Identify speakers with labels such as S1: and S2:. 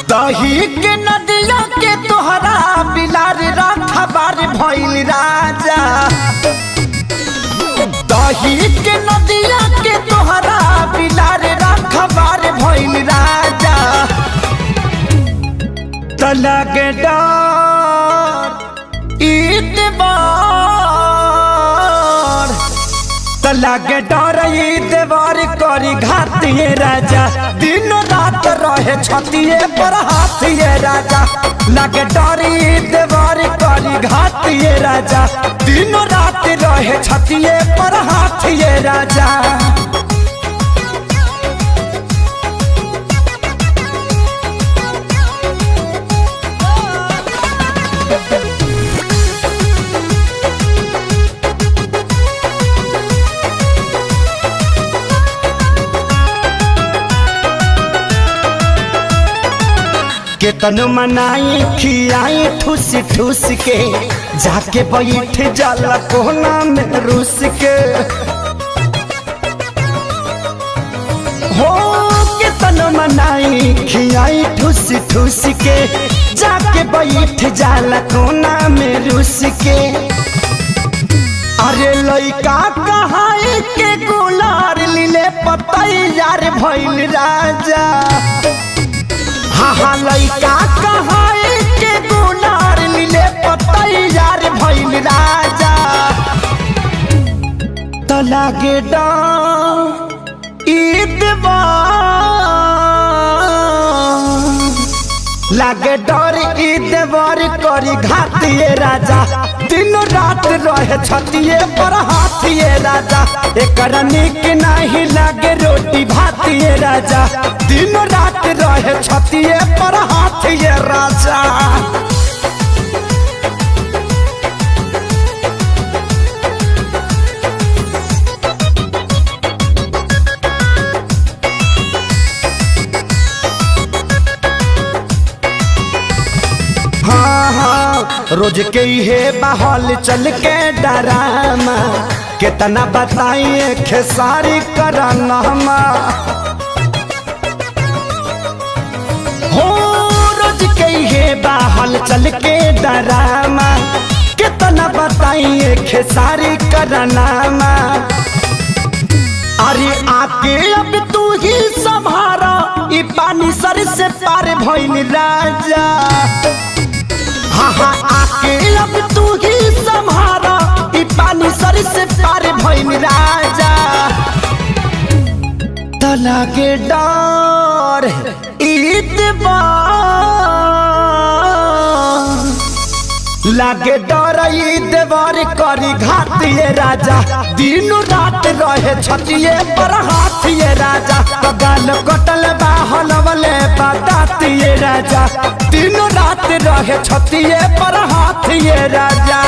S1: दही के नदिया के तोहरा बिलार रखबार भइल राजा। दही के नदिया के तोहरा बिलार रखबार भइल राजा। तलग डर ईतबार तलग डर ईतबार करी घातिए राजा। दिन रात रहे छतिए पर हाथिए राजा। लगे डर ईतबार करी घातिए राजा। दिन रात रहे छतिए पर हाथिए राजा। केतन मनाई खियाई ठूस ठूस के जाके बैठ जाला कोना में रूस के। हो केतन मनाई खियाई ठूस ठूस के जाके बैठ जाला कोना में रूस के। अरे लइका कहाई के गुलार लीले पतैयार भइल राजा। हाँ लइका कहाई के गुलार लीले पतैयार भइल राजा। तो लागे लागे डर ईदवार करी घातिए राजा। दिन रात रहे छतिए पर हाथिए राजा। एकर निक नहीं लागे रोटी भातिए राजा। दिन रात रहे छतिए पर हाथिए राजा। रोज के हे बहल चल के डरामा कितना बताइए खेसारी करना। हो रोज के हे बहल चल के डरामा कितना बताइए खेसारी करना। अरे आके अब तू ही संभारा ई पानी सर से पार भइल राजा। हाँ आके अब तू ही संभारा ई पानी सर से पार भइल राजा। तो लागे डर ईतबार लागे डर ईतबार करी घातिए राजा। दिन रात रहे छतिए पर हाथिए राजा। गाल कटल बा हलवले बतातिए राजा। दिन रात रहे छतिए पर हाथिए राजा।